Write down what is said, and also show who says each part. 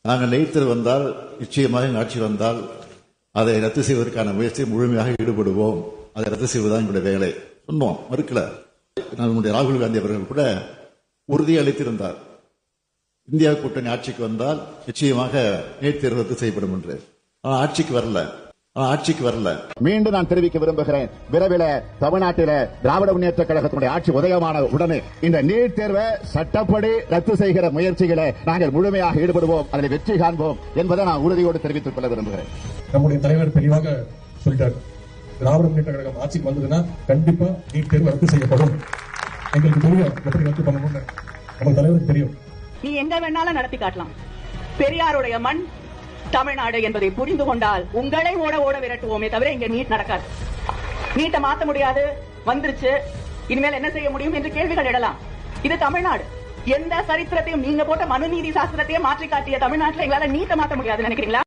Speaker 1: நாங்கள் நீட் வந்தால் நிச்சயமாக ஆட்சி வந்தால் அதை ரத்து செய்வதற்கான முயற்சியை முழுமையாக ஈடுபடுவோம். அதை ரத்து செய்வதுதான் எங்களுடைய வேலை சொன்னோம், மறுக்கல. நம்முடைய ராகுல் காந்தி அவர்கள் கூட உறுதியளித்திருந்தார், இந்தியா கூட்டணி ஆட்சிக்கு வந்தால் நிச்சயமாக நீட் தேர்வு ரத்து செய்யப்படும் என்று. ஆட்சிக்கு வரல.
Speaker 2: மீண்டும் நான் தெரிவிக்க விரும்புகிறேன், விரைவில் தமிழ்நாட்டில் திராவிட முன்னேற்ற கழகத்தினுடைய ஆட்சி உதயமான உடனே இந்த நீட் தேர்வை சட்டப்படி ரத்து செய்கிற முயற்சிகளை நாங்கள் முழுமையாக ஈடுபடுவோம், அதில் வெற்றி காண்போம் என்பதை நான் உறுதியோடு தெரிவித்துக் கொள்ள விரும்புகிறேன்.
Speaker 3: நம்முடைய தலைவர் தெளிவாக சொல்லிட்டார், திராவிட முன்னேற்ற கழகம் ஆட்சிக்கு வந்ததுன்னா கண்டிப்பா நீட் தேர்வு ரத்து செய்யப்படும். எங்களுக்கு தெரியும் எப்படி ரத்து பண்ணணும்னு, நம்ம தலைவருக்கு தெரியும்.
Speaker 4: நீ எங்க வேணாலும் நடத்தி காட்டலாம், பெரியாருடைய மண் தமிழ்நாடு என்பதை புரிந்து கொண்டால் உங்களை ஓட விரட்டுவோமே தவிர இங்க நீட் நடக்காது. நீட்டை மாத்த முடியாது, வந்துருச்சு, இனிமேல் என்ன செய்ய முடியும் என்று கேள்விகள் எழலாம். இது தமிழ்நாடு. எந்த சரித்திரத்தையும் நீங்க போட்ட மனுநீதி சாஸ்திரத்தையே மாற்றி காட்டிய தமிழ்நாட்டில் எங்களால நீட்டை மாற்ற முடியாது நினைக்கிறீங்களா?